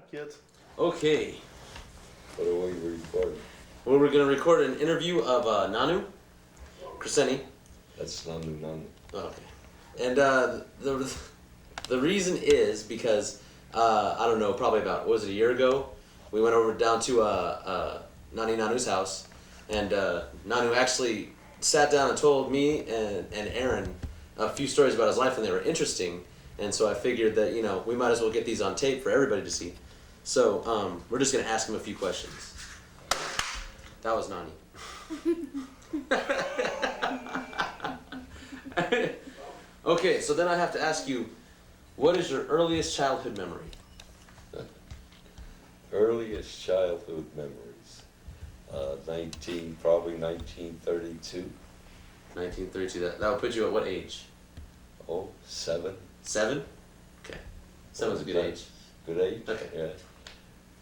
Kids. Okay. What are we recording? Well, we're going to record an interview of Nanu, Crescenti. That's Nono. Okay. And the reason is because, I don't know, probably about, what was it, a year ago? We went over down to Nanu's house, and Nanu actually sat down and told me and Aaron a few stories about his life, and they were interesting. And so I figured that, you know, we might as well get these on tape for everybody to see. So we're just going to ask him a few questions. That was Nani. Okay, so then I have to ask you, what is your earliest childhood memory? Earliest childhood memories. Probably 1932. 1932. That would put you at what age? Oh, 7. 7? Okay. 7's a good age. Good age? Okay. Yeah.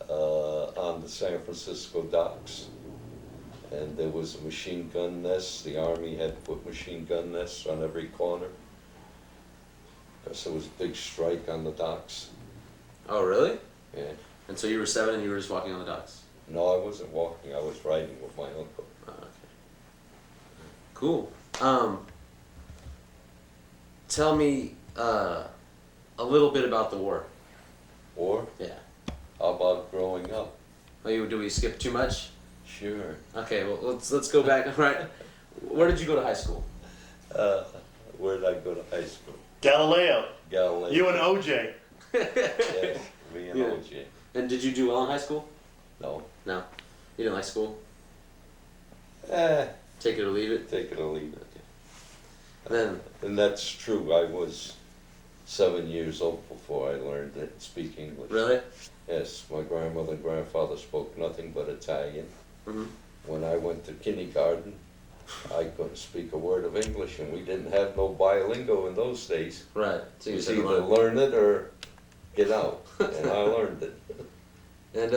On the San Francisco docks. And there was a machine gun nest. The Army had put machine gun nests on every corner. Because there was a big strike on the docks. Oh, really? Yeah. And so you were 7 and you were just walking on the docks? No, I wasn't walking. I was riding with my uncle. Oh, okay. Cool. Tell me a little bit about the war. War? Yeah. How about growing up? Oh, do we skip too much? Sure. Okay, well let's go back. All right. Where did you go to high school? Where did I go to high school? Galileo. Galileo. You and OJ. Yes, me and Yeah. OJ. And did you do well in high school? No. No. You didn't like school? Eh, Take it or leave it? take it or leave it. Then, And that's true. I was 7 years old before I learned to speak English. really? Yes, my grandmother and grandfather spoke nothing but Italian. Mm-hmm. When I went to kindergarten, I couldn't speak a word of English, and we didn't have no bilingual in those days. Right. So It you was said either learn it or get out, and I learned it. And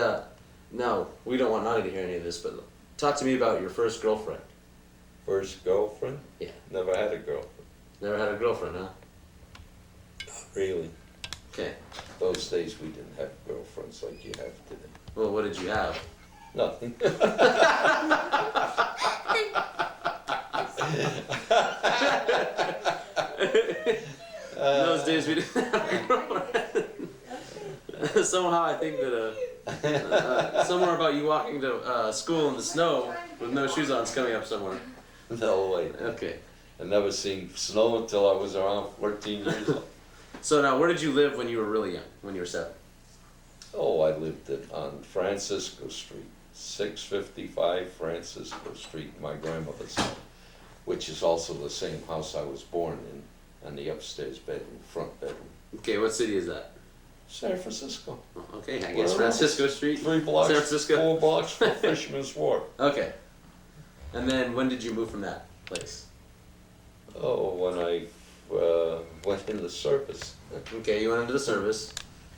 no, we don't want Nani to hear any of this, but talk to me about your first girlfriend. First girlfriend? Yeah. Never had a girlfriend. Never had a girlfriend, huh? Really. Okay. Those days we didn't have girlfriends like you have today. Well, what did you have? Nothing. In those days we didn't have a girlfriend. Somehow I think that somewhere about you walking to school in the snow with no shoes on is coming up somewhere. No way. Okay. I never seen snow until I was around 14 years old. So now, where did you live when you were really young? When you were 7? Oh, I lived on Francisco Street, 655 Francisco Street, my grandmother's house, which is also the same house I was born in, and the upstairs bedroom, front bedroom. Okay, what city is that? San Francisco. Okay, I guess Francisco Street. 3 blocks, San Francisco. 4 blocks from Fisherman's Wharf. Okay. And then when did you move from that place? Oh, when I went in the service, Okay, you went into the service,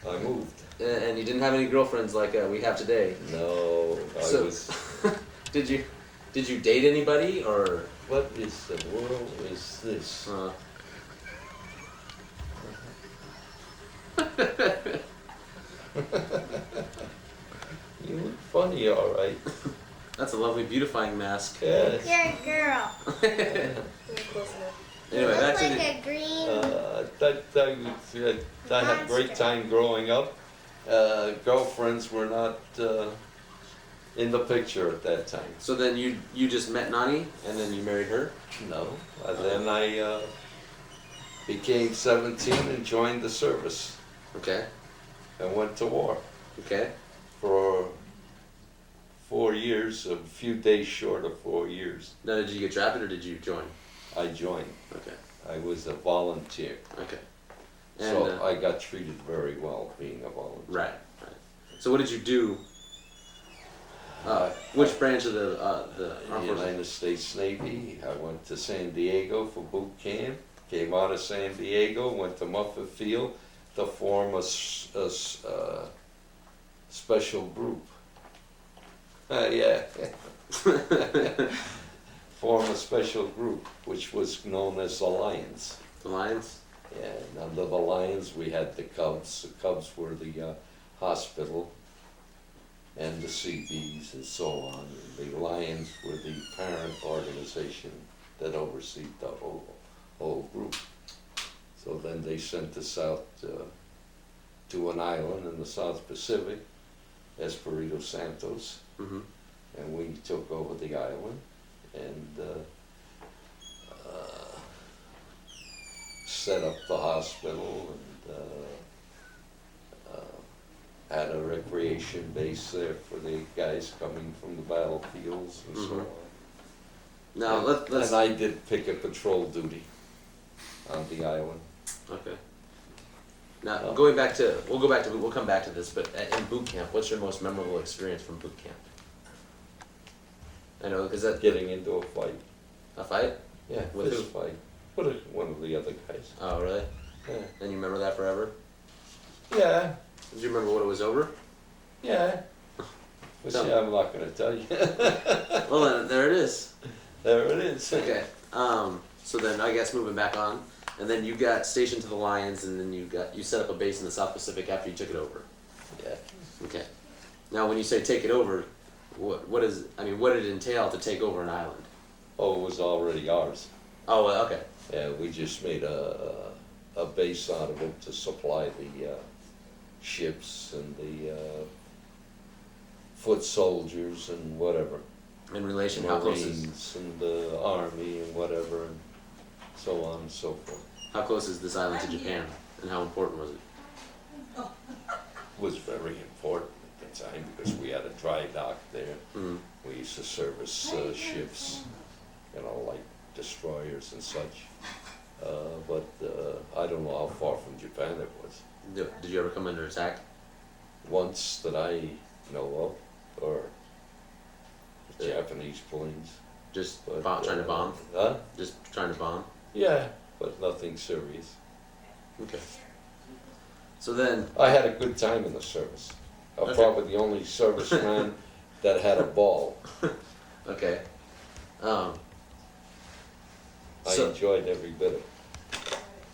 I moved. and you didn't have any girlfriends like we have today. No, I So- was. Did you date anybody or? What is the world is this? You look funny, all right. That's a lovely beautifying mask. Yes. You're a girl. Anyway, Look back to like the. a green. I had a great time growing up. Girlfriends were not in the picture at that time. So then you just met Nani and then you married her? No. And then I became 17 and joined the service Okay. and went to war Okay. for 4 years, a few days short of 4 years. Now, did you get drafted or did you join? I joined. Okay. I was a volunteer. Okay. And, So I got treated very well being a volunteer. Right. Right. So what did you do? Which branch of the Armed Forces? United States Navy. I went to San Diego for boot camp. Came out of San Diego, went to Muffet Field to form a special group. Yeah. Form a special group, which was known as the Lions. The Lions? Yeah, and under the Lions we had the Cubs. The Cubs were the hospital and the CBs and so on. The Lions were the parent organization that oversees the whole group. So then they sent us out to an island in the South Pacific, Espiritu Santos, Mm-hmm. and we took over the island and set up the hospital and had a recreation base there for the guys coming from the battlefields and so Mhm. on. Now and, let's. and I did picket patrol duty on the island. Okay. Now Oh. going back to, we'll come back to this, but in boot camp, what's your most memorable experience from boot camp? I know, because that Getting into a fight. a fight. Yeah, With fist who? fight. With one of the other guys. Oh, really? Yeah. And you remember that forever? Yeah. Do you remember what it was over? Yeah. But Tell see, me. I'm not going to tell you. Well, then there it is. There it is. Okay. So then I guess moving back on, and then you got stationed to the Lions, and then you set up a base in the South Pacific after you took it over. Yeah. Okay. Now, when you say take it over, what is? I mean, what did it entail to take over an island? Oh, it was already ours. Oh, well, okay. Yeah, we just made a base out of it to supply the ships and the foot soldiers and whatever. In relation, how close is Marines and the army and whatever and so on and so forth. this island to Japan, and how important was it? It was very important at the time because we had a dry dock there. Mm. We used to service ships, you know, like destroyers and such. But I don't know how far from Japan it was. Did you ever come under attack? Once that I know of, or Japanese planes. Just But, trying to bomb? Huh? Just trying to bomb? Yeah, but nothing serious. Okay. So then, I had a good time in the service. I'm Okay. probably the only serviceman that had a ball. okay. I So- enjoyed every bit of it.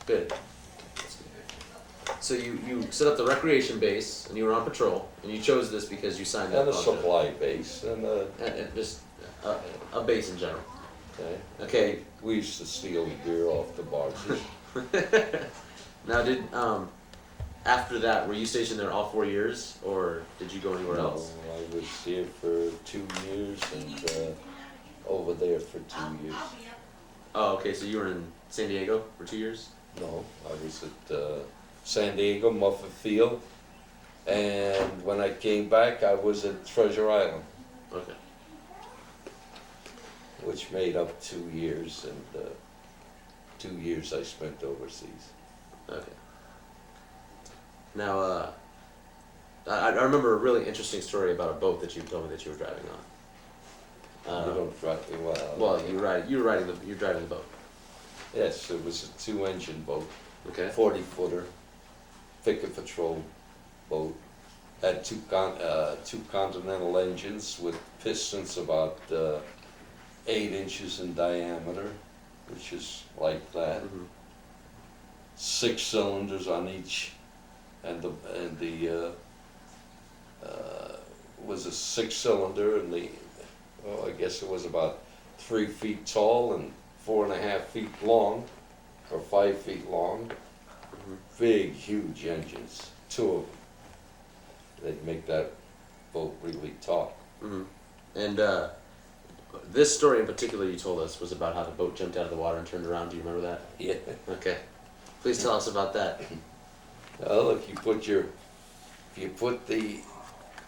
Good. So you set up the recreation base, and you were on patrol, and you chose this because you signed And up a on supply base, and just a base in general. okay. Okay. We used to steal beer off the barges. Now, did after that, were you stationed there all 4 years, or did you go anywhere No, else? I was here for 2 years and over there for 2 years. Oh, okay. So you were in San Diego for 2 years. No, I was at San Diego, Muffet Field, and when I came back, I was at Treasure Island, Okay. which made up 2 years, and 2 years I spent overseas. Okay. Now, I remember a really interesting story about a boat that you told me that you were driving on. You don't drive me well. Well, you're driving the boat. Yes, it was a 2-engine boat, Okay. 40-footer, picket patrol boat. Had two Continental engines with pistons about 8 inches in diameter, which is like that. Mhm. 6 cylinders on each, and the was a 6-cylinder, and I guess it was about 3 feet tall and 4.5 feet long, or 5 feet long. Mhm. Big, huge engines, 2 of them. They'd make that boat really taut. Mhm. And this story in particular you told us was about how the boat jumped out of the water and turned around. Do you remember that? Yeah. Okay. Please tell us about that. Well, if you put the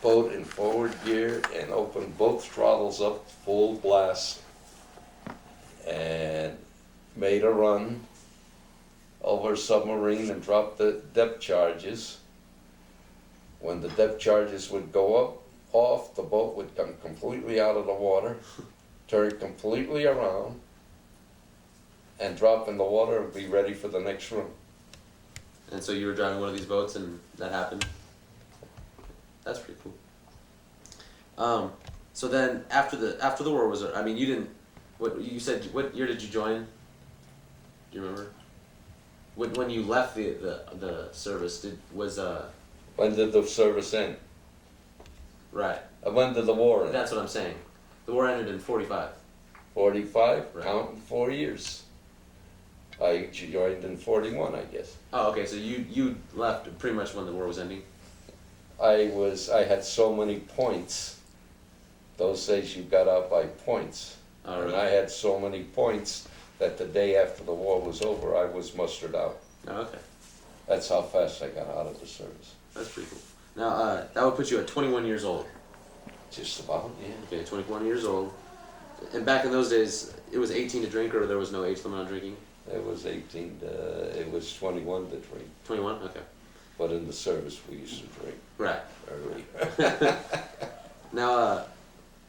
boat in forward gear and open both throttles up full blast and made a run over a submarine and dropped the depth charges, when the depth charges would go up, off, the boat would come completely out of the water, turn completely around, and drop in the water and be ready for the next run. And so you were driving one of these boats, and that happened. That's pretty cool. So then after the war was, I mean, you didn't. What you said? What year did you join? Do you remember? When you left the service, When did the service end? Right. When did the war end? That's what I'm saying. The war ended in 45. 45, Right. counting 4 years. I joined in 41, I guess. Oh, okay. So you left pretty much when the war was ending. I had so many points. Those days you got out by points. Oh, And really? I had so many points that the day after the war was over, I was mustered out. Oh, okay. That's how fast I got out of the service. That's pretty cool. Now, that would put you at 21 years old. Just about, yeah. Okay, 21 years old. And back in those days, it was 18 to drink, or there was no age limit on drinking? It was 18, it was 21 to drink. 21? Okay. But in the service, we used to drink Right. early. Now,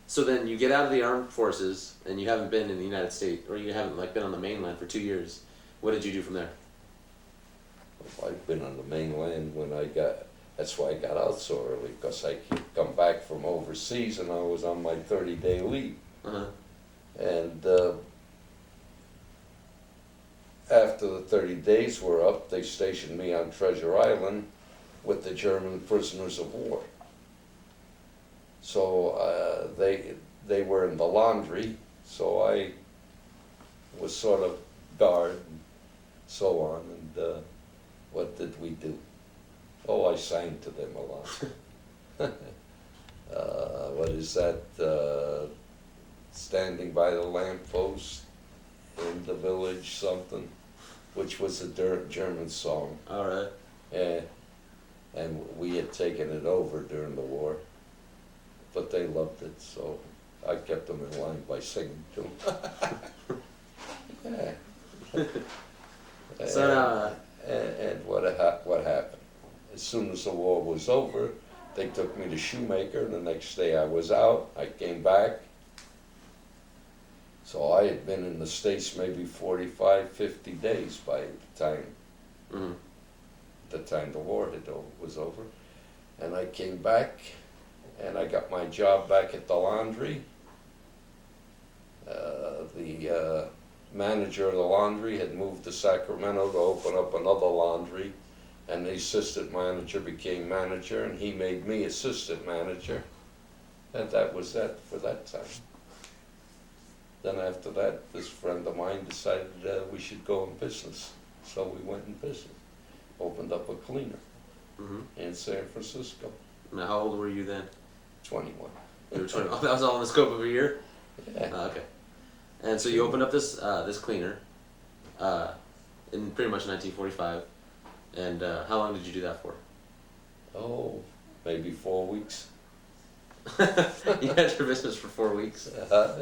so then you get out of the armed forces, and you haven't been in the United States, or you haven't like been on the mainland for 2 years. What did you do from there? I've been on the mainland that's why I got out so early, because I could come back from overseas and I was on my 30-day leave. Uh-huh. And after the 30 days were up, they stationed me on Treasure Island with the German prisoners of war. So they were in the laundry, so I was sort of guard and so on. And what did we do? Oh, I sang to them a lot. What is that? Standing by the lamppost in the village, something, which was a German song. All right. Yeah, and we had taken it over during the war, but they loved it, so I kept them in line by singing to them. Yeah. So And what happened? As soon as the war was over, they took me to Shoemaker. The next day I was out. I came back. So I had been in the States maybe 45, 50 days by the time the war was over. And I came back and I got my job back at the laundry. The manager of the laundry had moved to Sacramento to open up another laundry, and the assistant manager became manager, and he made me assistant manager, and that was that for that time. Then after that, this friend of mine decided we should go in business, so we went in business, opened up a cleaner in San Francisco. Now, how old were you then? 21. You were 20. Oh, that was all in the scope of a year? Yeah. Okay. And so you opened up this this cleaner in pretty much 1945. And how long did you do that for? Oh, maybe 4 weeks. You had your business for 4 weeks?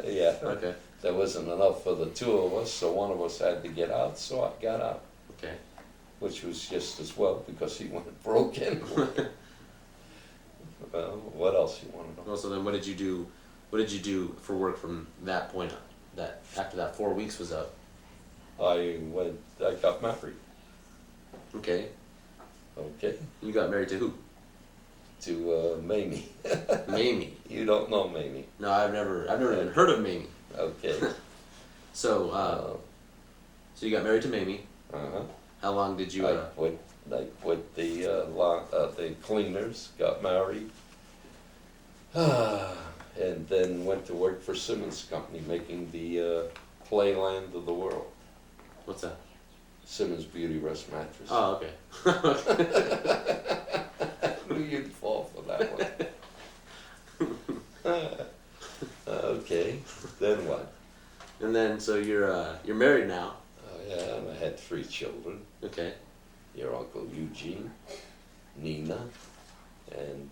Yeah. Okay. There wasn't enough for the two of us, so one of us had to get out, so I got out. Okay. Which was just as well, because he went broke anyway. Well, what else you want to know? Well, so then what did you do? What did you do for work from that point on? That after that 4 weeks was up? I got married. Okay. Okay. You got married to who? To Mamie. Mamie. You don't know Mamie. No, I've never even heard of Mamie. Okay. So so you got married to Mamie. Uh-huh. How long did you? I quit the cleaners, got married, and then went to work for Simmons Company, making the Playland of the world. What's that? Simmons Beauty Rest Mattress. Oh, okay. Knew you'd fall for that one. Okay, then what? And then so you're married now. Oh yeah, and I had 3 children. Okay. Your Uncle Eugene, Nina, and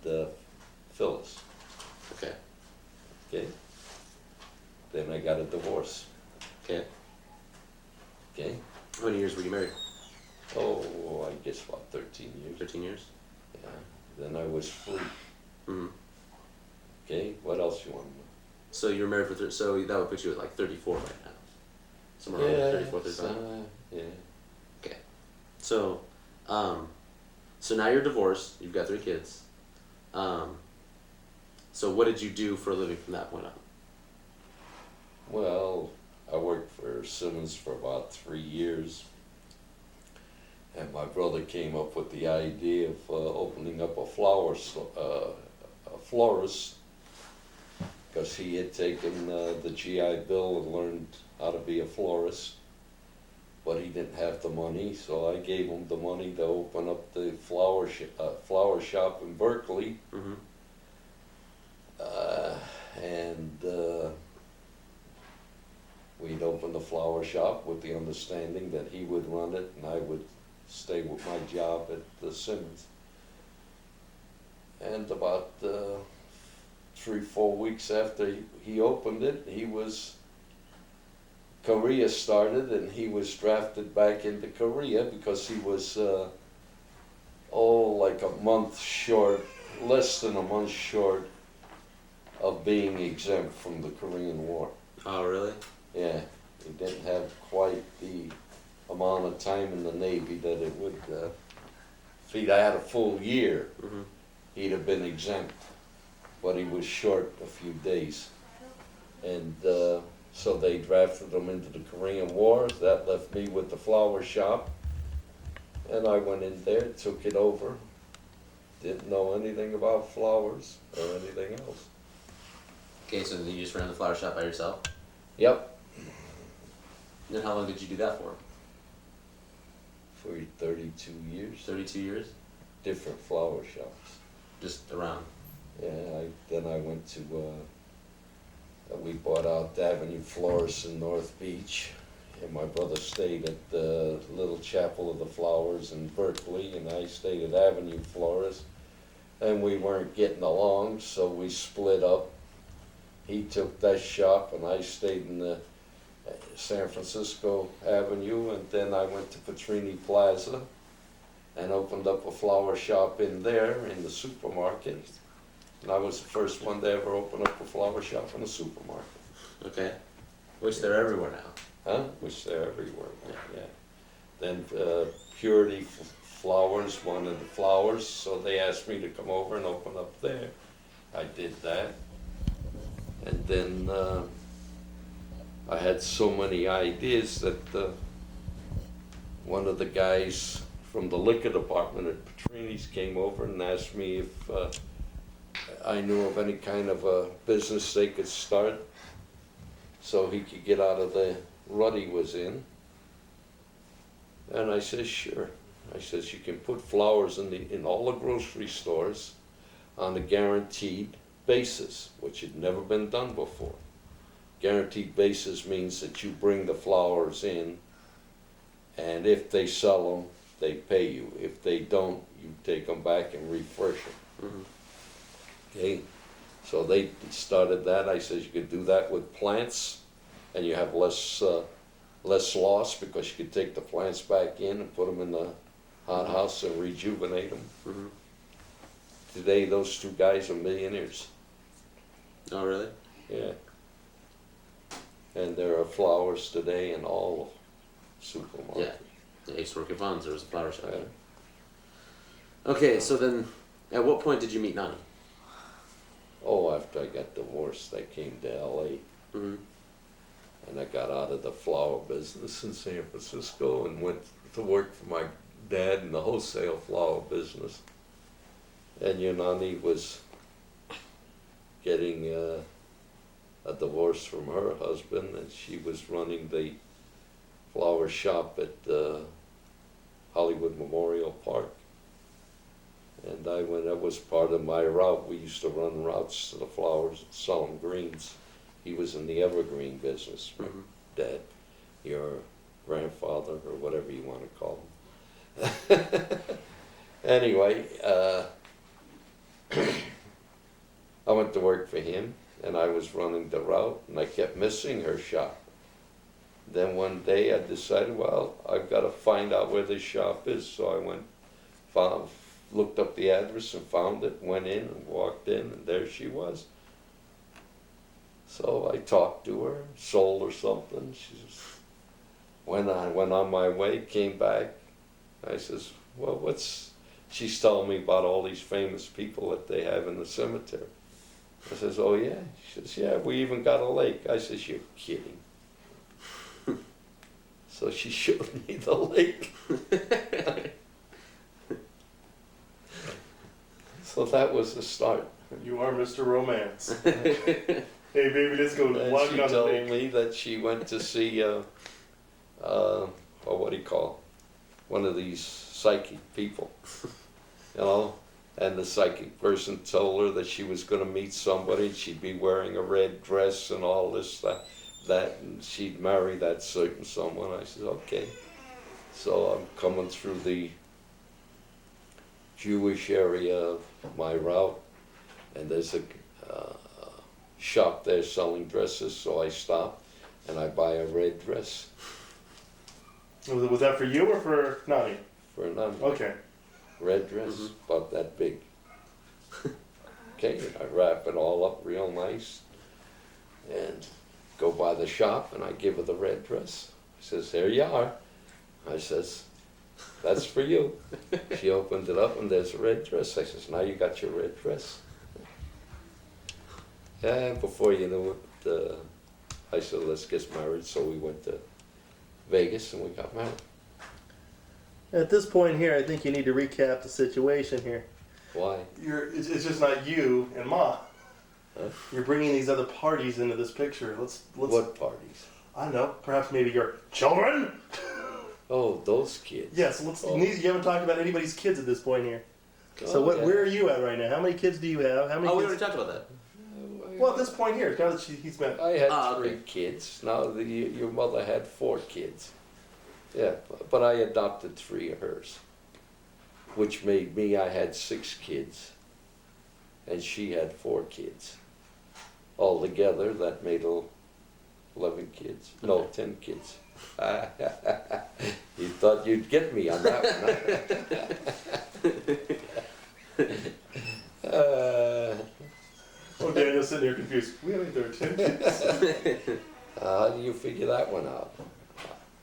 Phyllis. Okay. Okay. Then I got a divorce. Okay. Okay. How many years were you married? Oh, I guess about 13 years. 13 years. Yeah. Then I was free. Mm-hmm. Okay. What else you want to know? So you were married for so that would put you at like 34 right now. Somewhere around 34, 35. Yeah. Okay. So, so now you're divorced. You've got 3 kids. So what did you do for a living from that point on? Well, I worked for Simmons for about 3 years, and my brother came up with the idea of opening up a florist, because he had taken the GI Bill and learned how to be a florist, but he didn't have the money, so I gave him the money to open up the flower shop in Berkeley. Mm-hmm. And we'd open the flower shop with the understanding that he would run it and I would stay with my job at the Simmons. And about 3-4 weeks after he opened it, Korea started, and he was drafted back into Korea because he was like a month short, less than a month short of being exempt from the Korean War. Oh, really? Yeah, he didn't have quite the amount of time in the Navy that it would. If he'd had a full year, Mm-hmm. he'd have been exempt, but he was short a few days. And so they drafted him into the Korean War. That left me with the flower shop. And I went in there, took it over. Didn't know anything about flowers or anything else. Okay, so then you just ran the flower shop by yourself? Yep. And how long did you do that for? For 32 years. 32 years? Different flower shops. Just around? Yeah, then I went to, we bought out Avenue Florist in North Beach, and my brother stayed at the Little Chapel of the Flowers in Berkeley, and I stayed at Avenue Florist, and we weren't getting along, so we split up. He took that shop, and I stayed in the San Francisco Avenue, and then I went to Petrini Plaza and opened up a flower shop in there in the supermarket. And I was the first one to ever open up a flower shop in a supermarket. Okay. Which they're everywhere now. Huh? Which they're everywhere. Yeah. Then Purity Flowers wanted the flowers, so they asked me to come over and open up there. I did that. And then I had so many ideas that one of the guys from the liquor department at Petrini's came over and asked me if I knew of any kind of a business they could start so he could get out of the rut he was in. And I said, sure. I says, you can put flowers in all the grocery stores on a guaranteed basis, which had never been done before. Guaranteed basis means that you bring the flowers in, and if they sell them, they pay you. If they don't, you take them back and refresh them. Mm-hmm. Okay, so they started that. I said you could do that with plants, and you have less loss because you could take the plants back in and put them in the hothouse and rejuvenate them. Mm-hmm. Today, those two guys are millionaires. Oh, really? Yeah. And there are flowers today in all supermarkets. Yeah. I used to work at Vaughn's. There was a flower shop Yeah. there. Okay, so then, at what point did you meet Nani? Oh, after I got divorced, I came to LA. Mm-hmm. And I got out of the flower business in San Francisco and went to work for my dad in the wholesale flower business. And Nani was getting a divorce from her husband, and she was running the flower shop at Hollywood Memorial Park. And that was part of my route. We used to run routes to the flowers and sell them greens. He was in the evergreen business, my Mm-hmm. dad, your grandfather, or whatever you want to call him. Anyway, I went to work for him, and I was running the route, and I kept missing her shop. Then one day I decided, well, I've got to find out where this shop is. So I looked up the address and found it, went in and walked in, and there she was. So I talked to her, sold her something. She just went on my way, came back. I says, well, she's telling me about all these famous people that they have in the cemetery. I says, oh yeah? She says, yeah, we even got a lake. I says, you're kidding. So she showed me the lake. that was the start. You are Mr. Romance. Hey, baby, let's go And walking she on the told lake. me that she went to see, or what do you call, one of these psychic people, you know, and the psychic person told her that she was going to meet somebody, she'd be wearing a red dress and all this, that, and she'd marry that certain someone. I said, okay. So I'm coming through the Jewish area of my route, and there's a shop there selling dresses, so I stop and I buy a red dress Was that for you or for Nani? for a nun. Okay. Red dress, about that big. Okay, I wrap it all up real nice and go by the shop and I give her the red dress. She says, here you are. I says, that's for you. She opened it up and there's a red dress. I says, now you got your red dress. And before you know it, I said, let's get married. So we went to Vegas and we got married. At this point here, I think you need to recap the situation here. Why? It's just not you and Ma. Huh? You're bringing these other parties into this picture. Let's. What parties? I don't know. Perhaps maybe your children. Oh, those kids. Yes. Let's. Oh. You haven't talked about anybody's kids at this point here. So Oh, yeah. where are you at right now? How many kids do you have? How many? Oh, we kids? already talked about that. Well, at this point here, now that he's been. I had okay. 3 kids. Now your mother had 4 kids. Yeah, but I adopted 3 of hers, which made me, I had 6 kids, and she had 4 kids. Altogether, that made 11 kids. No, Okay. 10 kids. You thought you'd get me on that one, huh? Oh, Daniel's sitting there confused. We have there 10 kids. How do you figure that one out?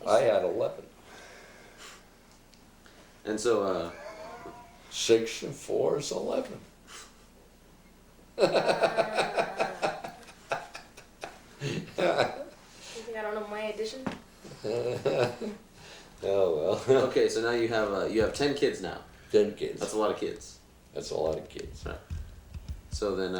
I had 11. And so, 6 and 4 is 11. You think I don't know my addition? Oh well. okay, so now you have 10 kids now. 10 kids. That's a lot of kids. That's a lot of kids. Right. So then,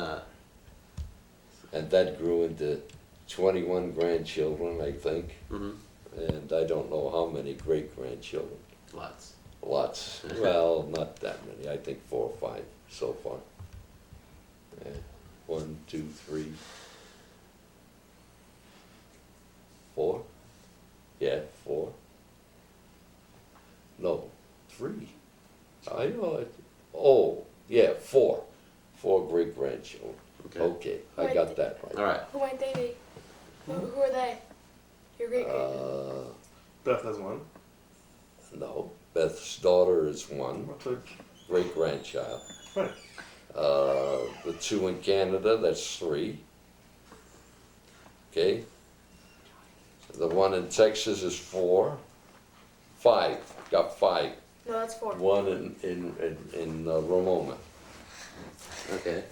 And that grew into 21 grandchildren, I think. mhm, And I don't know how many great grandchildren. lots. Lots. Well, not that many. I think 4 or 5 so far. Yeah. 1, 2, 3, 4. Yeah, 4. No, 3. I know it. Oh, yeah, 4. 4 great grandchildren. Okay. Okay, I got that right. All right. Who might they be? Who are they? Your great great. Beth has one. No, Beth's daughter is 1 What's a- great grandchild. Right. The 2 in Canada, that's 3. Okay. The 1 in Texas is 4. 5. Got 5. No, that's 4. 1 in Ramona. Okay.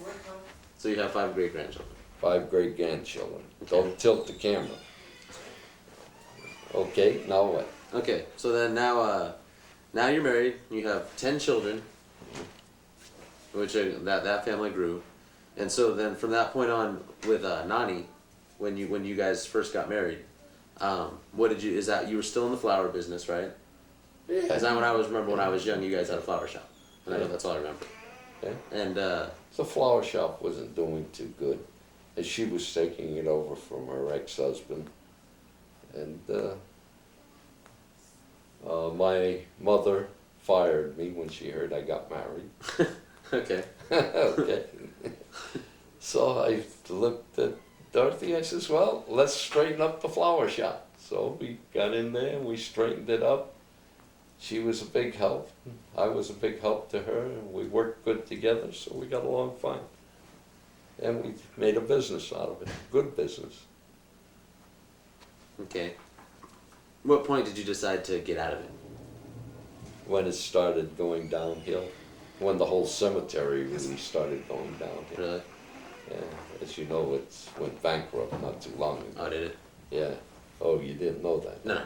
So you have 5 great grandchildren. 5 great grandchildren. Don't tilt the camera. Okay, now what? Okay. So then now you're married. You have 10 children, which that family grew, and so then from that point on with Nani, when you guys first got married, what did you? Is that you were still in the flower business, right? Because when I was young, you guys had a flower shop, and I know that's all I remember. Yeah. And The flower shop wasn't doing too good, and she was taking it over from her ex-husband. And my mother fired me when she heard I got married. okay. Okay. So I looked at Dorothy, I says, well, let's straighten up the flower shop. So we got in there and we straightened it up. She was a big help. I was a big help to her, and we worked good together, so we got along fine. And we made a business out of it, good business. Okay. What point did you decide to get out of it? When it started going downhill, when the whole cemetery really started going downhill. Really? Yeah, as you know, it went bankrupt not too long ago. Oh, did it? Yeah. Oh, you didn't know that? No.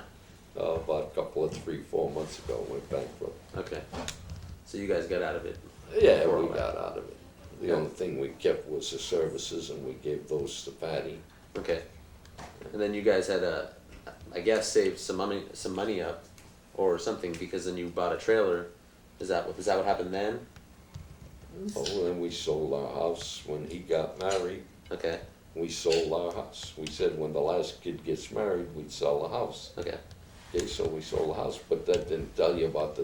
About a couple of 3-4 months ago, it went bankrupt. Okay. So you guys got out of it. Yeah, For a we while. got out of it. The only thing we kept was the services, and we gave those to Patty. Okay. And then you guys had I guess saved some money up, or something, because then you bought a trailer. Is that what happened then? Oh, and we sold our house when he got married. Okay. We sold our house. We said when the last kid gets married, we'd sell the house. Okay. Okay, so we sold the house, but that didn't tell you about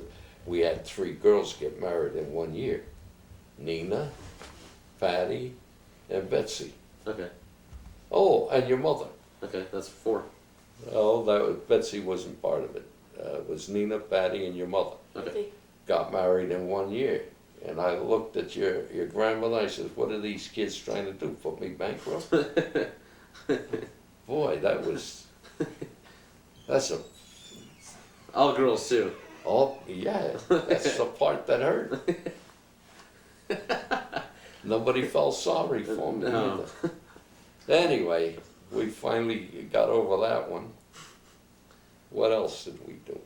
we had 3 girls get married in 1 year. Nina, Patty, and Betsy. Okay. Oh, and your mother. Okay. That's 4. Oh, Betsy wasn't part of it. It was Nina, Patty, and your mother. Okay. Got married in 1 year. And I looked at your grandmother, I said, what are these kids trying to do, put me bankrupt? Boy, that's a, All girls too. oh, yeah, that's the part that hurt. Nobody felt sorry for me No. either. Anyway, we finally got over that one. What else did we do?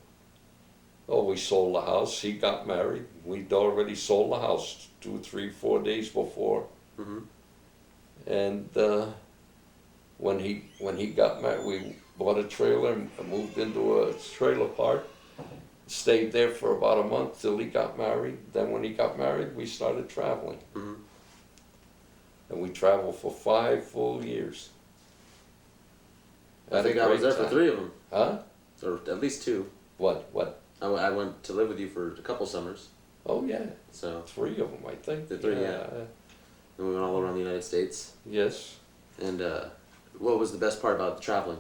Oh, we sold the house. He got married. We'd already sold the house 2, 3, 4 days before. Mm-hmm. And when he got married, we bought a trailer and moved into a trailer park. Stayed there for about a month till he got married. Then when he got married, we started traveling. Mm-hmm. And we traveled for 5 full years. I Had a think I was great there for time. 3 of them, Huh? or at least 2. What? I went to live with you for a couple summers, Oh yeah, so 3 of them, I think. The 3, yeah. and we went all around the United States. Yes. And what was the best part about traveling?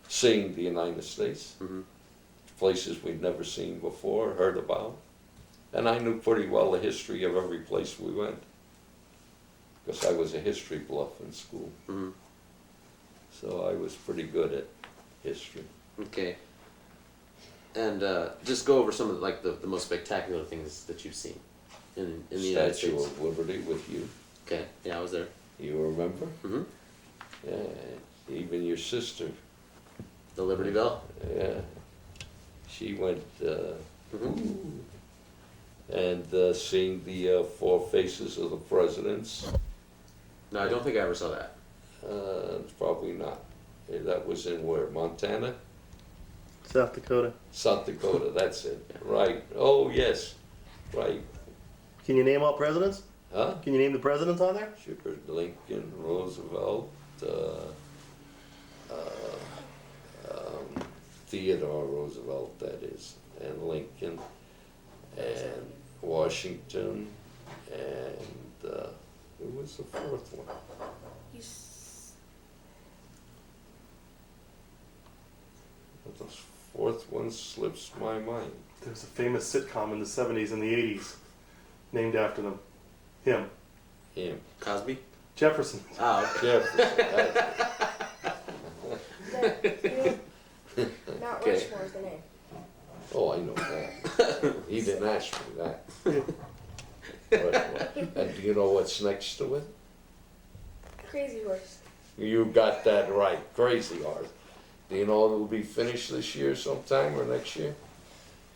Seeing the United States. Mm-hmm. Places we'd never seen before, heard about. And I knew pretty well the history of every place we went. Because I was a history buff in school. Mm-hmm. So I was pretty good at history. Okay. And just go over some of the most spectacular things that you've seen in the United Statue States. of Liberty with you. Okay. Yeah, I was there. You remember? Mm-hmm. Yeah. Even your sister. The Liberty Bell. Yeah. She went Mm-hmm. and seeing the 4 faces of the presidents. No, I don't think I ever saw that. Probably not. That was in where? Montana? South Dakota. South Dakota, that's it. Right. Oh, yes. Right. Can you name all presidents? Huh? Can you name the presidents on there? Sure. Lincoln, Roosevelt, Theodore Roosevelt, that is, and Lincoln, and Washington, and who was the 4th one? The 4th one slips my mind. There was a famous sitcom in the 70s and the 80s named after them. Him. Him. Cosby. Jefferson. Oh, okay. Jefferson. Mount Okay. Rushmore is the name. Oh, I know that. He didn't ask me that. And do you know what's next to it? Crazy Horse. You got that right. Crazy Horse. Do you know it'll be finished this year sometime or next year?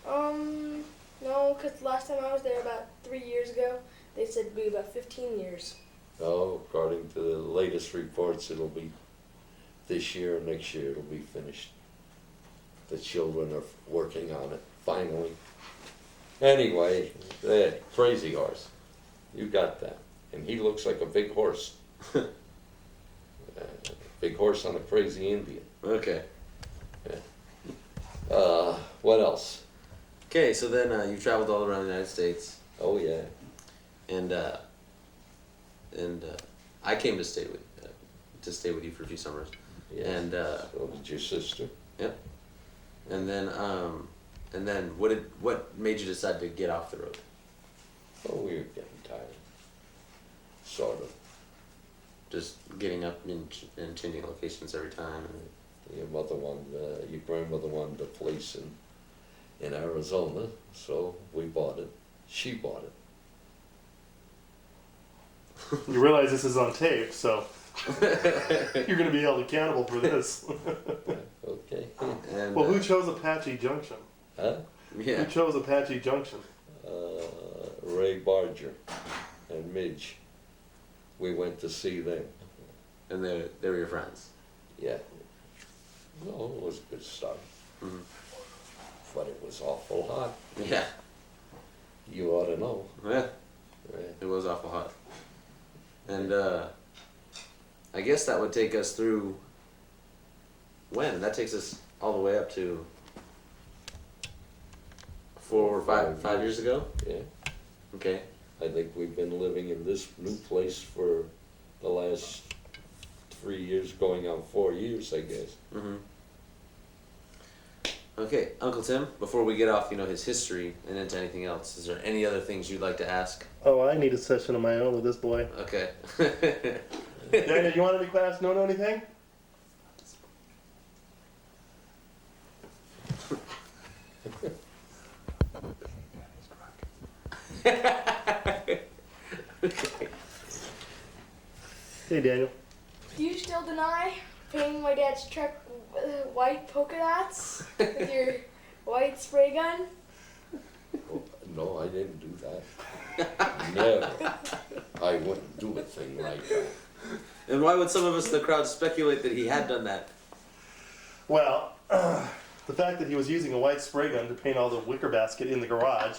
No, because last time I was there about 3 years ago, they said it'd be about 15 years. Oh, according to the latest reports, it'll be this year or next year it'll be finished. The children are working on it, finally. Anyway, Crazy Horse. You got that. And he looks like a big horse. Big horse on a crazy Indian. Okay. What else? Okay, so then you traveled all around the United States, Oh, yeah. and I came to stay with you for a few summers. Yeah. And So did your sister. yep. And then what made you decide to get off the road? Oh, we were getting tired. Sort of. Just getting up and changing locations every time. Your grandmother wanted a place in Arizona, so we bought it. She bought it. You realize this is on tape, so you're going to be held accountable for this. Okay. And Well, who chose Apache Junction? Huh? yeah. Who chose Apache Junction? Ray Barger. and Midge. We went to see them. And they were your friends. Yeah. No, it was good stuff. Mhm. But it was awful hot. Yeah. You ought to know. Yeah. Yeah. It was awful hot. And I guess that would take us through when? That takes us all the way up to 5 years ago? Yeah. Okay. I think we've been living in this new place for the last 3 years, going on 4 years, I guess. Mm-hmm. Okay, Uncle Tim, before we get off, his history and into anything else, is there any other things you'd like to ask? Oh, I need a session of my own with this boy. Okay. Daniel, you want to ask Nono anything? Hey, Daniel. Do you still deny painting my dad's truck white polka dots with your white spray gun? Oh, no, I didn't do that. Never. I wouldn't do a thing like that. And why would some of us in the crowd speculate that he had done that? Well, the fact that he was using a white spray gun to paint all the wicker basket in the garage,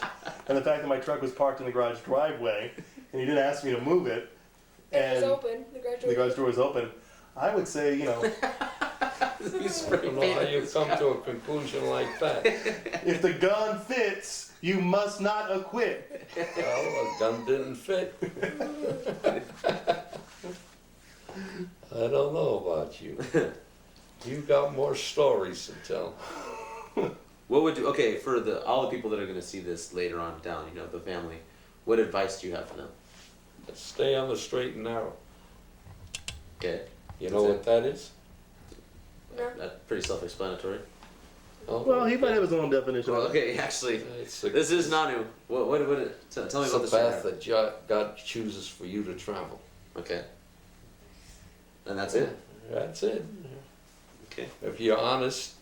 and the fact that my truck was parked in the garage driveway, and he didn't ask me to move it, It was and open. the garage door was open, I would say, He I spray don't know how painted you his come truck. to a conclusion like that. if the gun fits, you must not acquit. Well, a gun didn't fit. I don't know about you. You got more stories to tell. What would you, okay, for all the people that are going to see this later on down, the family, what advice do you have for them? Stay on the straight and narrow. Okay. You know what that is? No. That's pretty self-explanatory. Oh, Well, he might have his own definition Well, of it. okay, actually, It's a, this is Nanu. Tell me it's about a this. path that God chooses for you to travel. Okay. And that's it? That's it. Okay. If you're honest,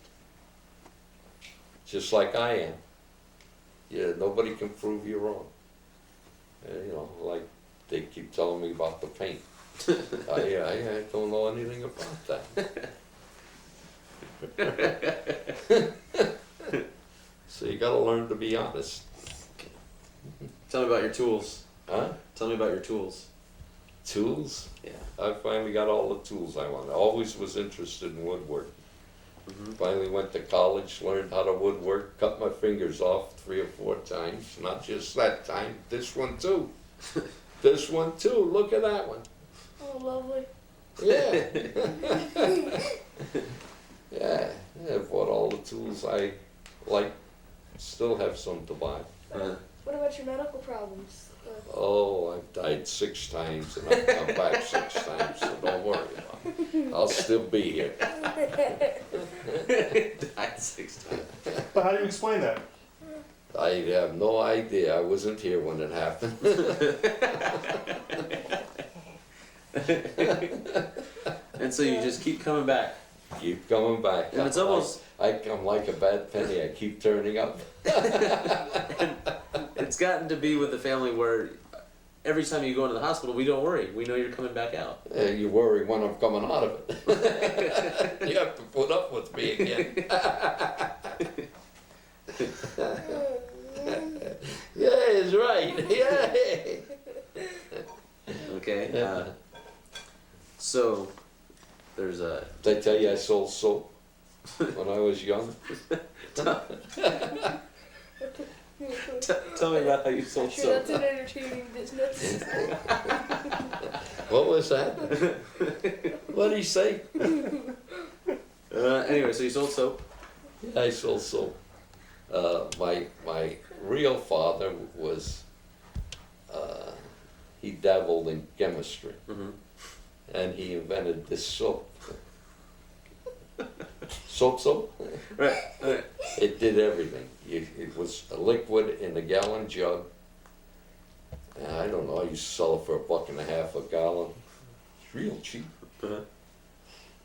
just like I am, nobody can prove you wrong. Like they keep telling me about the paint. I don't know anything about that. So you gotta learn to be honest. Tell me about your tools. Huh? Tell me about your tools. Tools? Yeah. I finally got all the tools I wanted. I always was interested in woodwork. Mm-hmm. Finally went to college, learned how to woodwork, cut my fingers off 3 or 4 times. Not just that time, this one too. This one too, look at that one. Oh, lovely. Yeah. Yeah, I bought all the tools I like, still have some to buy. What about your medical problems? Oh, I've died 6 times and I've come back 6 times, so don't worry about it. I'll still be here. Died 6 times. But how do you explain that? I have no idea, I wasn't here when it happened. And so you just keep coming back. Keep coming back. And it's almost- I'm like a bad penny, I keep turning up. It's gotten to be with the family where every time you go into the hospital, we don't worry. We know you're coming back out. You worry when I'm coming out of it. You have to put up with me again. Yeah, he's right. Yeah. Okay. So there's a. Did I tell you I sold soap when I was young? Tell me about how you sold Sure, soap. that's an entertaining business. What was that? What did he say? Anyway, so you sold soap. Yeah, I sold soap. My real father was, he dabbled in chemistry, Mm-hmm. and he invented this soap. Soap? Right. Okay. It did everything. It was a liquid in a gallon jug. And I don't know, I used to sell it for $1.50 a gallon. It's real cheap. Uh-huh.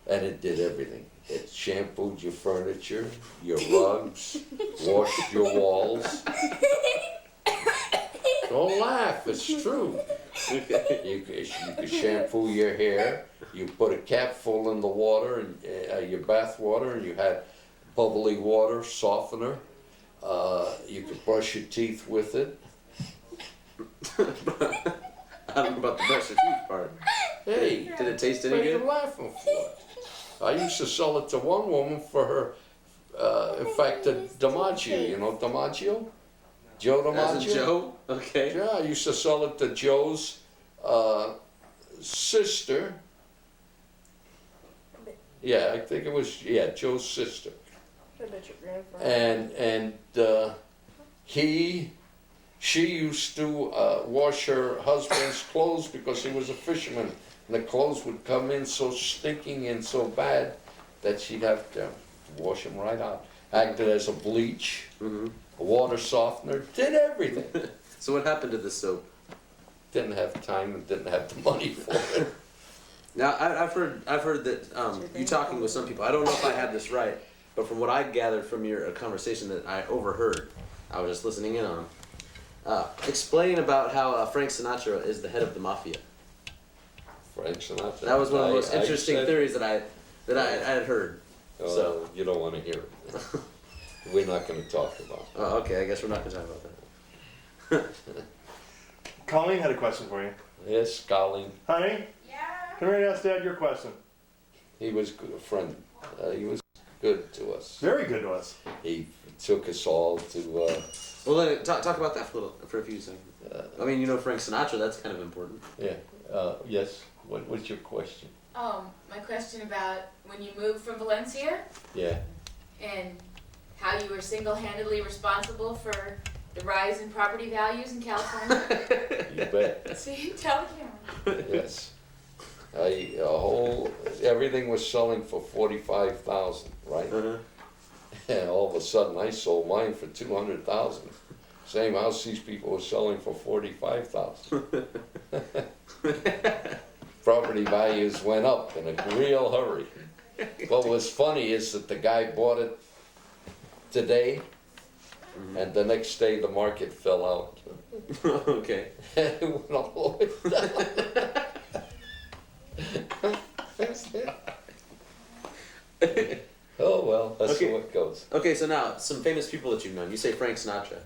And it did everything. It shampooed your furniture, your rugs, washed your walls. Don't laugh, it's true. You could shampoo your hair. You put a cap full in the water, and your bath water, and you had bubbly water softener. You could brush your teeth with it. I don't know about the brush your teeth part. Hey, Did it taste what any are you good? laughing for? I used to sell it to one woman for her, in fact, to DiMaggio. You know DiMaggio? Joe DiMaggio? As in Joe? Okay. Yeah, I used to sell it to Joe's sister. Yeah, I think it was, Joe's sister. I bet your grandfather. And she used to wash her husband's clothes because he was a fisherman. And the clothes would come in so stinking and so bad that she'd have to wash them right out. Acted as a bleach, Mm-hmm. a water softener, did everything. So what happened to this soap? Didn't have time and didn't have the money for it. Now I've heard that you talking with some people. I don't know if I had this right, but from what I gathered from your conversation that I overheard, I was just listening in on. Explain about how Frank Sinatra is the head of the mafia. Frank Sinatra. That was one of the most I interesting said- theories that I had heard. So you don't want to hear it. We're not going to talk about it. oh, okay, I guess we're not gonna talk about that. Colleen had a question for you. Yes, Colleen. Honey, come here and ask Dad your question. He was a friend. He was good to us. Very good to us. He took us all to. Well, then talk about that for a few seconds. I mean, you know Frank Sinatra. That's kind of important. Yeah. Yes. What's your question? My question about when you moved from Valencia Yeah. and how you were single-handedly responsible for the rise in property values in California. You bet. See, tell the camera. Yes. Everything was selling for 45,000, right? Uh-huh. And all of a sudden, I sold mine for 200,000. Same house these people were selling for 45,000. Property values went up in a real hurry. What was funny is that the guy bought it today, and the next day the market fell out. Okay. It went all the way down. Oh well, that's Okay. the way it goes. Okay, so now some famous people that you've known. You say Frank Sinatra.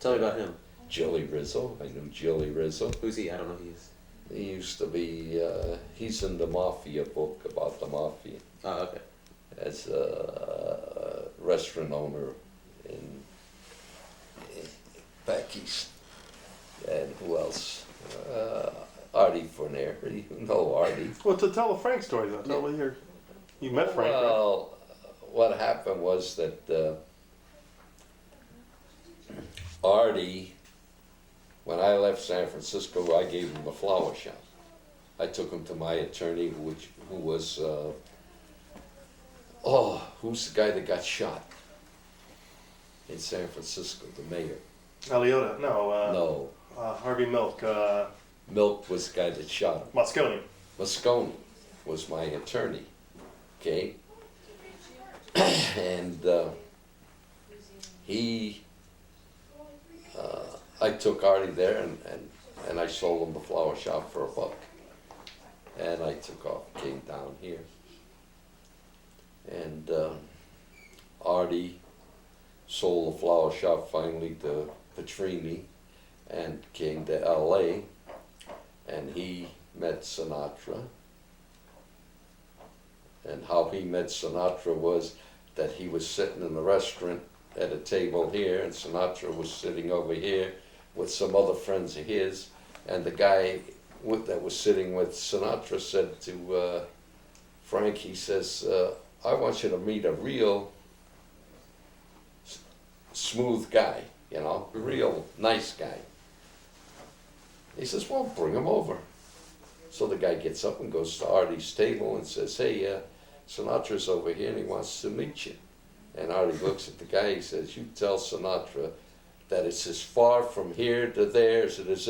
Tell me about him. Joey Rizzo, I knew Joey Rizzo. Who's he? I don't know who he is. He used to be, he's in the Mafia book about the Mafia. Oh, okay. As a restaurant owner in back east. And who else? Artie Fournier. You know Artie. Well, to tell the Frank story though. Tell me you met Frank, right? Well, what happened was that Artie, when I left San Francisco, I gave him a flower shop. I took him to my attorney, who was, who's the guy that got shot in San Francisco, the mayor? Eliota, no. No, Harvey Milk, Milk was the guy that shot him. Moscone. Moscone was my attorney, okay? And I took Artie there and I sold him the flower shop for $1. And I took off, came down here. And Artie sold the flower shop finally to Petrini and came to LA, and he met Sinatra. And how he met Sinatra was that he was sitting in the restaurant at a table here, and Sinatra was sitting over here with some other friends of his, and the guy that was sitting with Sinatra said to Frank, he says, I want you to meet a real smooth guy, you know, real nice guy. He says, well, bring him over. So the guy gets up and goes to Artie's table and says, hey, Sinatra's over here and he wants to meet you. And Artie looks at the guy, he says, you tell Sinatra that it's as far from here to there as it is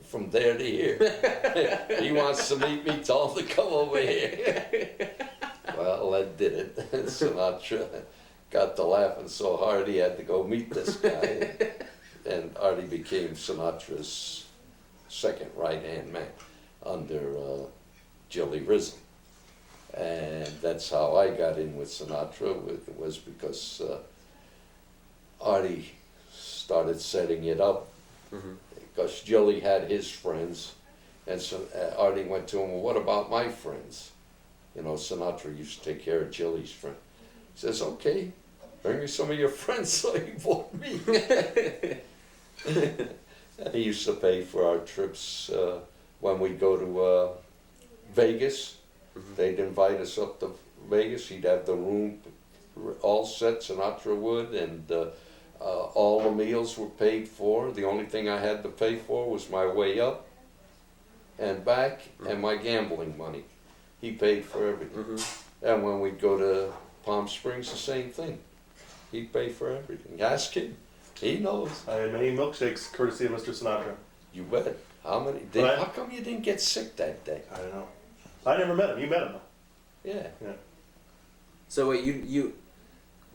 from there to here. He wants to meet me, tell him to come over here. Well, that did it. Sinatra got to laughing so hard he had to go meet this guy. And Artie became Sinatra's second right-hand man under Jilly Rizzo. And that's how I got in with Sinatra. It was because Artie started setting it up. Because Jilly had his friends, and so Artie went to him, well, what about my friends? You know, Sinatra used to take care of Jilly's friend. He says, okay, bring me some of your friends. So he bought me. And he used to pay for our trips when we go to Vegas. They'd invite us up to Vegas. He'd have the room all set, Sinatra would, and all the meals were paid for. The only thing I had to pay for was my way up and back and my gambling money. He paid for everything. And when we'd go to Palm Springs, the same thing. He'd pay for everything. Ask him. He knows. I had many milkshakes courtesy of Mr. Sinatra. You bet. How many? How come you didn't get sick that day? I don't know. I never met him. You met him though. Yeah. So wait, you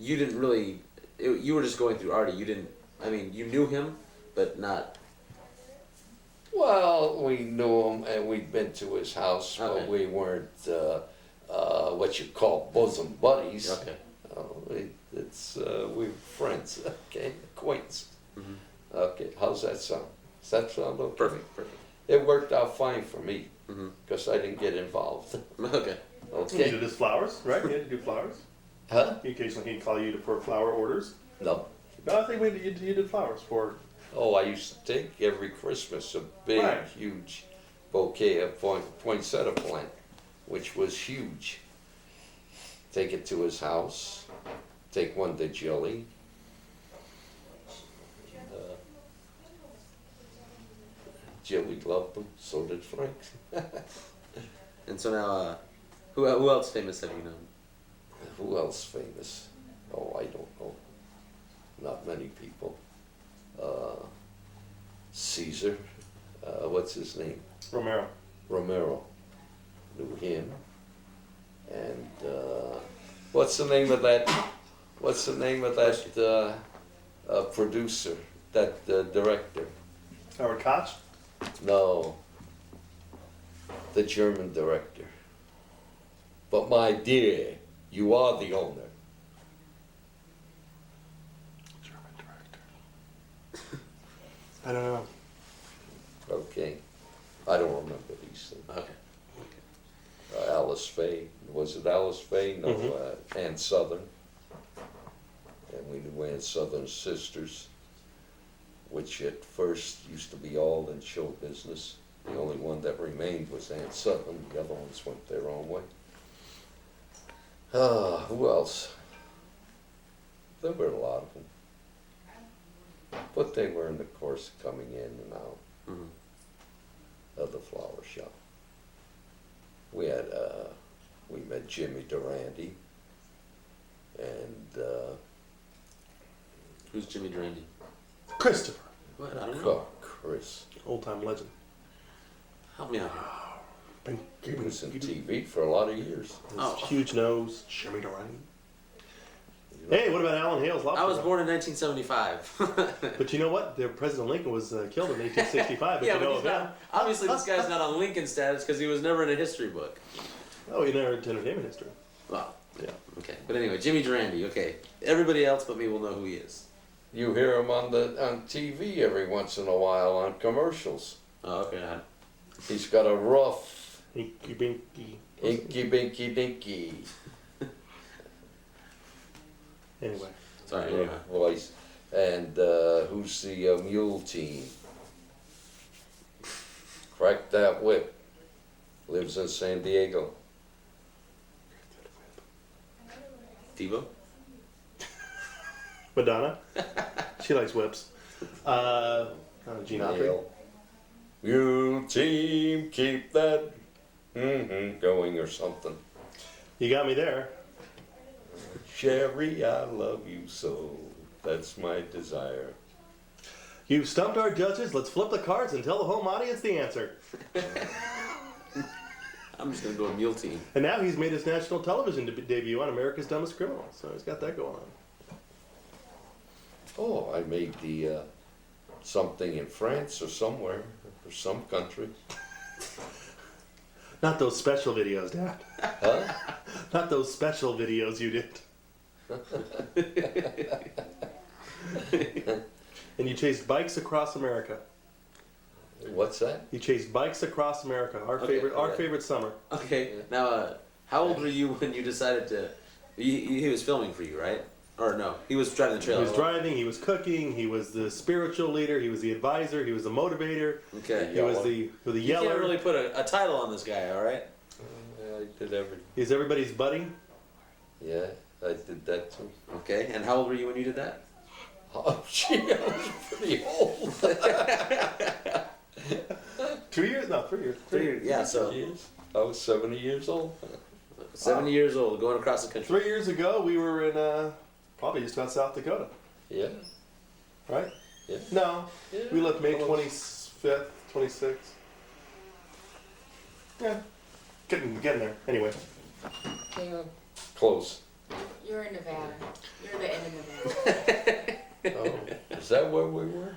didn't really, you were just going through Artie. You didn't. I mean, you knew him, but not. Well, we knew him and we'd been to his house, Okay. but we weren't what you call bosom buddies. Okay. We were friends. Okay, acquaintances. Okay, how's that sound? Does that sound okay? Perfect. It worked out fine for me Mhm. because I didn't get involved. Okay. You Okay. did his flowers, right? You had to do flowers. Huh? Occasionally he'd call you for flower orders. No. No, I think you did flowers for. Oh, I used to take every Christmas a big, Right. huge bouquet of poinsettia plant, which was huge. Take it to his house, take one to Jilly. Jilly loved them, so did Frank. And so now, who else famous have you known? Who else famous? Oh, I don't know. Not many people. Caesar, what's his name? Romero. Romero. Knew him. And what's the name of that? What's the name of that producer? That director? Howard Koch. No. The German director. But my dear, you are the owner. German director. I don't know. Okay. I don't remember these things. Okay. Alice Faye. Was it Alice Faye? No, Mhm. Ann Southern. And we knew Ann Southern's sisters, which at first used to be all in show business. The only one that remained was Ann Southern. The other ones went their own way. Who else? There were a lot of them. But they were in the course of coming in and out of the flower shop. We had, we met Jimmy Durante and Who's Jimmy Durante? Christopher. What? I don't know. Chris. Old time legend. Help me out here. He was in TV for a lot of years. His Oh. huge nose, Jimmy Durante. Hey, what about Alan Hale's Lobster? I was Roll? born in 1975. But you know what? The President Lincoln was killed in 1865. If Yeah, you but know he's of that. not. Obviously, this guy's not on Lincoln status because he was never in a history book. Oh, you never did entertainment history. Well, Yeah. okay. But anyway, Jimmy Durante. Okay, everybody else but me will know who he is. You hear him on TV every once in a while on commercials. Oh, okay. He's got a rough, Inky Binky. inky binky dinky Anyway. Sorry. Anyway. voice. And who's the mule team? Crack that whip. Lives in San Diego. Devo. Madonna. She likes whips. Gene Autry. Neil. Mule team, keep that going or something. You got me there. Sherry, I love you so. That's my desire. You've stumped our judges. Let's flip the cards and tell the home audience the answer. I'm just gonna go with Mule Team. And now he's made his national television debut on America's Dumbest Criminal. So he's got that going on. Oh, I made the something in France or somewhere. for some country. Not those special videos, Dad. Huh? Not those special videos you did. And you chased bikes across America. What's that? You chased bikes across America. Our Okay, our favorite summer. Okay, now, how old were you when you decided to? He was filming for you, right? Or no, he was driving the He trailer. was driving. He was cooking. He was the spiritual leader. He was the advisor. He was the motivator. Okay. He was the You yeller. can't really put a title on this guy, all right? Yeah, I did everything. He's everybody's buddy. Yeah, I did that too. Okay, and how old were you when you did that? Oh, gee, I was pretty old. 2 years? No, 3 years. 3 years. Yeah, so Years. I was 70 years old. 70 years old, going across the country. 3 years ago, we were in probably just about South Dakota, Yeah, right? yeah. No, Yeah. we left May Close. 25th, 26th. Yeah, getting there. Anyway, Yeah. Close. You're in Nevada. You're the end of Nevada. Oh, is that where we were?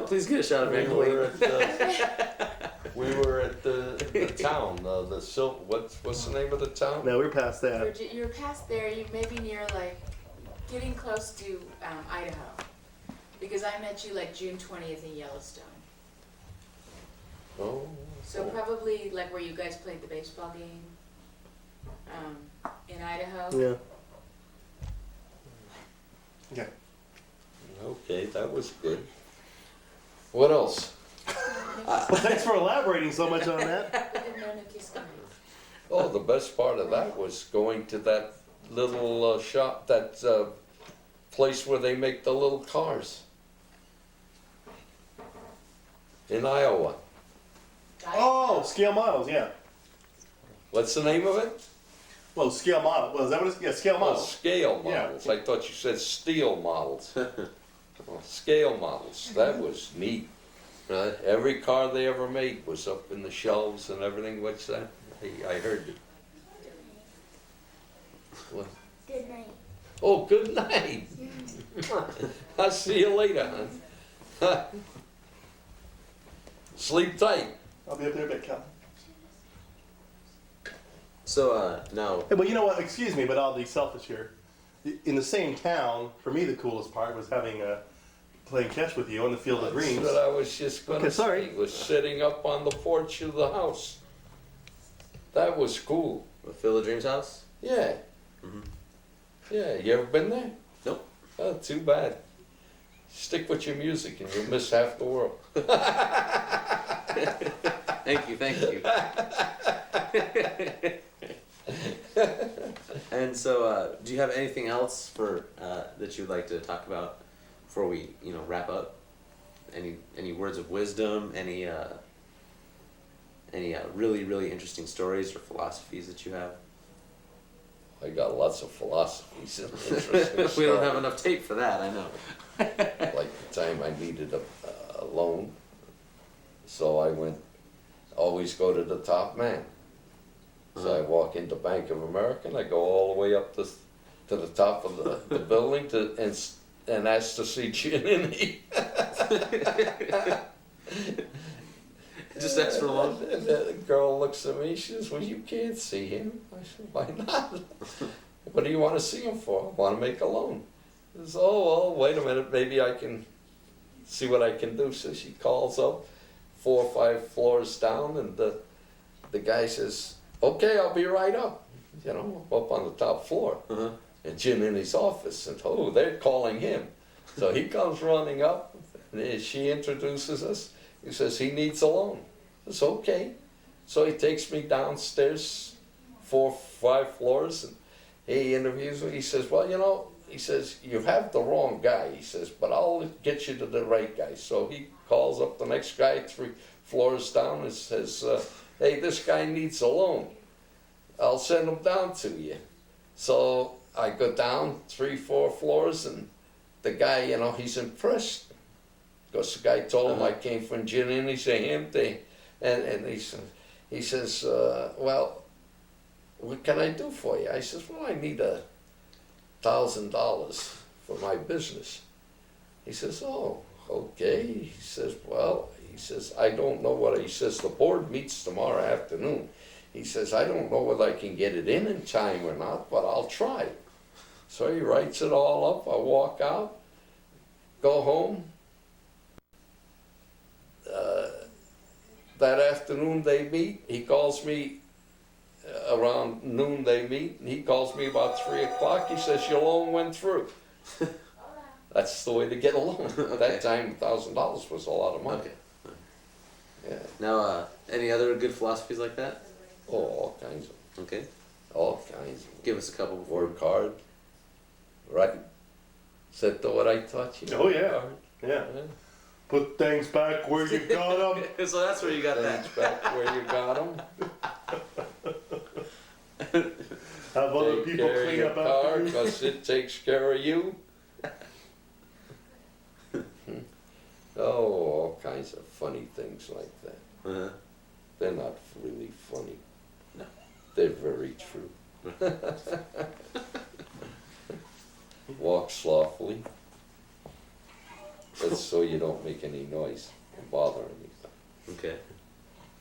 Please get a shot of We Van were Lee. we were at the town, what's the name of the town? no, we're past that. You're past there. You may be near like getting close to Idaho, because I met you like June 20th in Yellowstone. Oh. So probably like where you guys played the baseball game in Idaho. Yeah. Okay. Okay, that was good. What else? Well, thanks for elaborating so much on that. We did Nono Kiss Goodnight. Oh, the best part of that was going to that little shop, that place where they make the little cars in Iowa. Oh, scale models. Yeah. What's the name of it? Well, scale model. Well, is that what it's? Yeah, scale Oh, models. scale Yeah. models. I thought you said steel models. Oh, scale models. That was neat. Really? Every car they ever made was up in the shelves and everything. What's that? I heard it. What? Good night. Oh, good night. I'll see you later, hon. Sleep tight. I'll be up there a bit, Cal. So, now, Hey, well, you know what? Excuse me, but I'll be selfish here. In the same town, for me, the coolest part was having playing catch with you on the Field of Dreams. That's what I was just going to Okay, sorry. say. Was sitting up on the porch of the house. That was cool. Phil the Dreams house? Yeah. Mhm. Yeah, you ever been there? Nope. Oh, too bad. Stick with your music and you'll miss half the world. Thank you, thank you. And so, do you have anything else for that you'd like to talk about before we, wrap up? Any words of wisdom? Any really really interesting stories or philosophies that you have? I got lots of philosophies and interesting We don't have stories. enough tape for that, I know. Like the time I needed a loan, so I went, always go to the top man. So I walk into Bank of America and I go all the way up to the top of the building and ask to see Giannini. Just ask for a loan? And the girl looks at me, she says, well, you can't see him. I said, why not? What do you want to see him for? I want to make a loan. She says, oh, well, wait a minute, maybe I can see what I can do. So she calls up 4 or 5 floors down and the guy says, okay, I'll be right up. Up on the top floor. Uh-huh. And Giannini's office, and oh, they're calling him. So he comes running up, and she introduces us. He says he needs a loan. It's okay. So he takes me downstairs 4 or 5 floors, and he interviews me. He says, well, he says, you have the wrong guy. He says, but I'll get you to the right guy. So he calls up the next guy 3 floors down and says, hey, this guy needs a loan. I'll send him down to you. So I go down 3, 4 floors, and the guy, he's impressed. Because the guy told him I came from Giannini, and he says, well, what can I do for you? I says, well, I need $1,000 for my business. He says, oh, okay. He says, well, he says, I don't know what, he says, the board meets tomorrow afternoon. He says, I don't know whether I can get it in time or not, but I'll try. So he writes it all up. I walk out, go home. That afternoon they meet. He calls me around noon they meet, and he calls me about 3 o'clock. He says, your loan went through. That's the way to get a loan. At Okay. that time, $1,000 was a lot of money. Okay. Yeah. Now, any other good philosophies like that? Oh, all kinds of, Okay. all kinds of. Give us a couple before. Work hard, right? Is that what I taught you? Oh, yeah. Work hard. Yeah. Yeah. Put things back where you got them. So that's where you got that. Things back where you got them. Have other Take people care of clean your up car after you. because it takes care of you. Oh, all kinds of funny things like that. Uh-huh. They're not really funny. No. They're very true. Walk slothfully. That's so you don't make any noise and bother anything. Okay.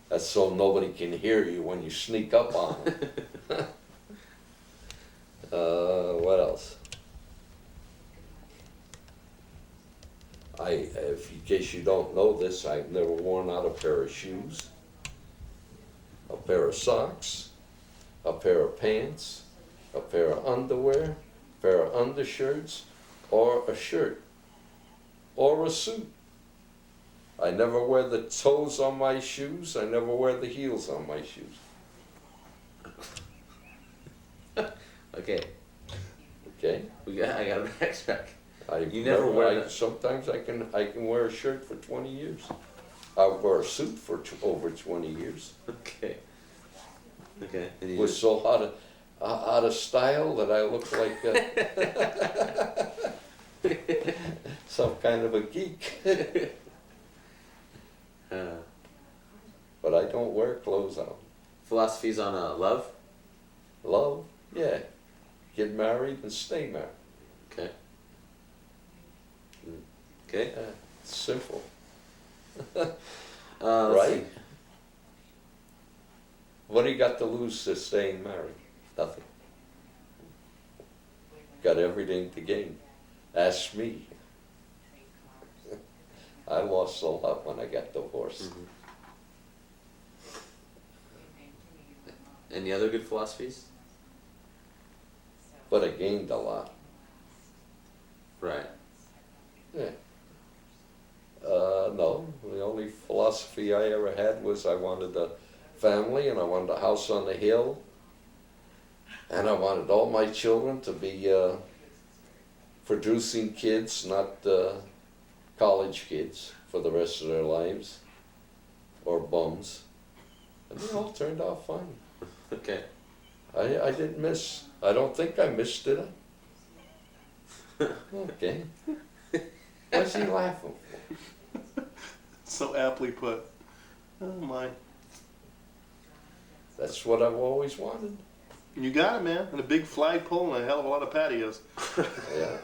That's so nobody can hear you when you sneak up on them. What else? In case you don't know this, I've never worn out a pair of shoes, a pair of socks, a pair of pants, a pair of underwear, a pair of undershirts, or a shirt, or a suit. I never wear the toes on my shoes. I never wear the heels on my shoes. Okay. Okay? I got to backtrack. You never wear that. Sometimes I can wear a shirt for 20 years. I wear a suit for over 20 years. Okay. Okay. And It you was just, so out of style that I looked like some kind of a geek. But I don't wear clothes on. philosophies on love. Love, yeah. Get married and stay married. Okay. Okay. Yeah, it's simple. Let's Right? see. What do you got to lose to staying married? Nothing. Got everything to gain. Ask me. I lost a lot when I got divorced. Mhm. Any other good philosophies? But I gained a lot. Right. Yeah. No, the only philosophy I ever had was I wanted a family and I wanted a house on the hill. And I wanted all my children to be producing kids, not college kids for the rest of their lives, or bums. And they all turned out fine. Okay. I didn't miss. I don't think I missed, did I? Okay. What's he laughing for? So aptly put. Oh my. That's what I've always wanted. You got it, man. And a big flagpole and a hell of a lot of patios. Yeah.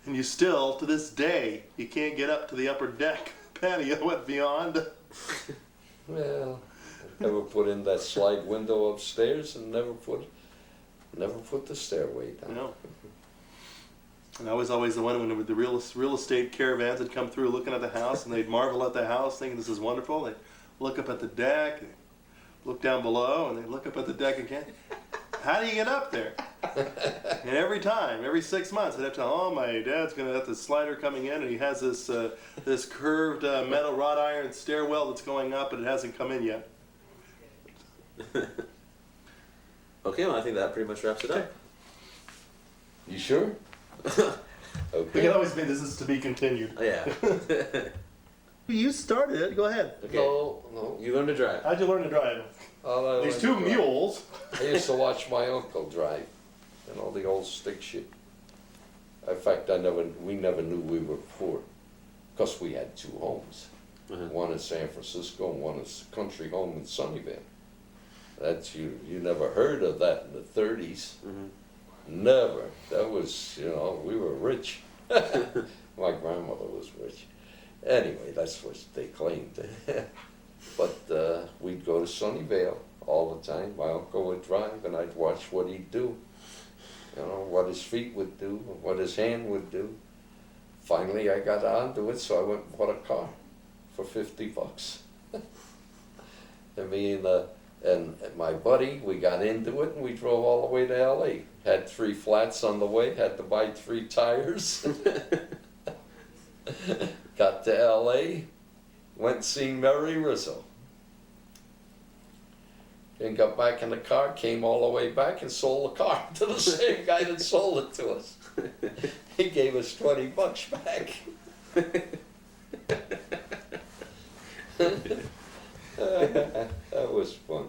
And you still, to this day, you can't get up to the upper deck patio and beyond. Well, never put in that slide window upstairs and never put the stairway down. No. And I was always the one when the real estate caravans would come through looking at the house, and they'd marvel at the house, thinking this is wonderful. They'd look up at the deck, they'd look down below, and they'd look up at the deck again. How do you get up there? And every time, every 6 months, I'd have to, oh, my dad's going to have this slider coming in, and he has this this curved metal wrought iron stairwell that's going up, and it hasn't come in yet. Okay, well, I think that pretty much wraps it up. You sure? We can Okay. always be, this is to be continued. Oh, yeah. You started it, go ahead. Okay. No. You learn to drive. How'd you learn to drive? All I These learned two to drive- mules. I used to watch my uncle drive and all the old stick shit. In fact, we never knew we were poor because we had two homes. Uh-huh. One in San Francisco and one is a country home in Sunnyvale. That's you never heard of that in the 30s. Mhm. Never. That was, we were rich. My grandmother was rich. Anyway, that's what they claimed. But we'd go to Sunnyvale all the time. My uncle would drive, and I'd watch what he'd do. You know, what his feet would do, what his hand would do. Finally, I got onto it, so I went and bought a car for $50. And me and my buddy, we got into it, and we drove all the way to L.A. Had 3 flats on the way, had to buy 3 tires. Got to L.A., went and seen Mary Rizzo. And got back in the car, came all the way back and sold the car to the same guy that sold it to us. He gave us $20 back. That was fun.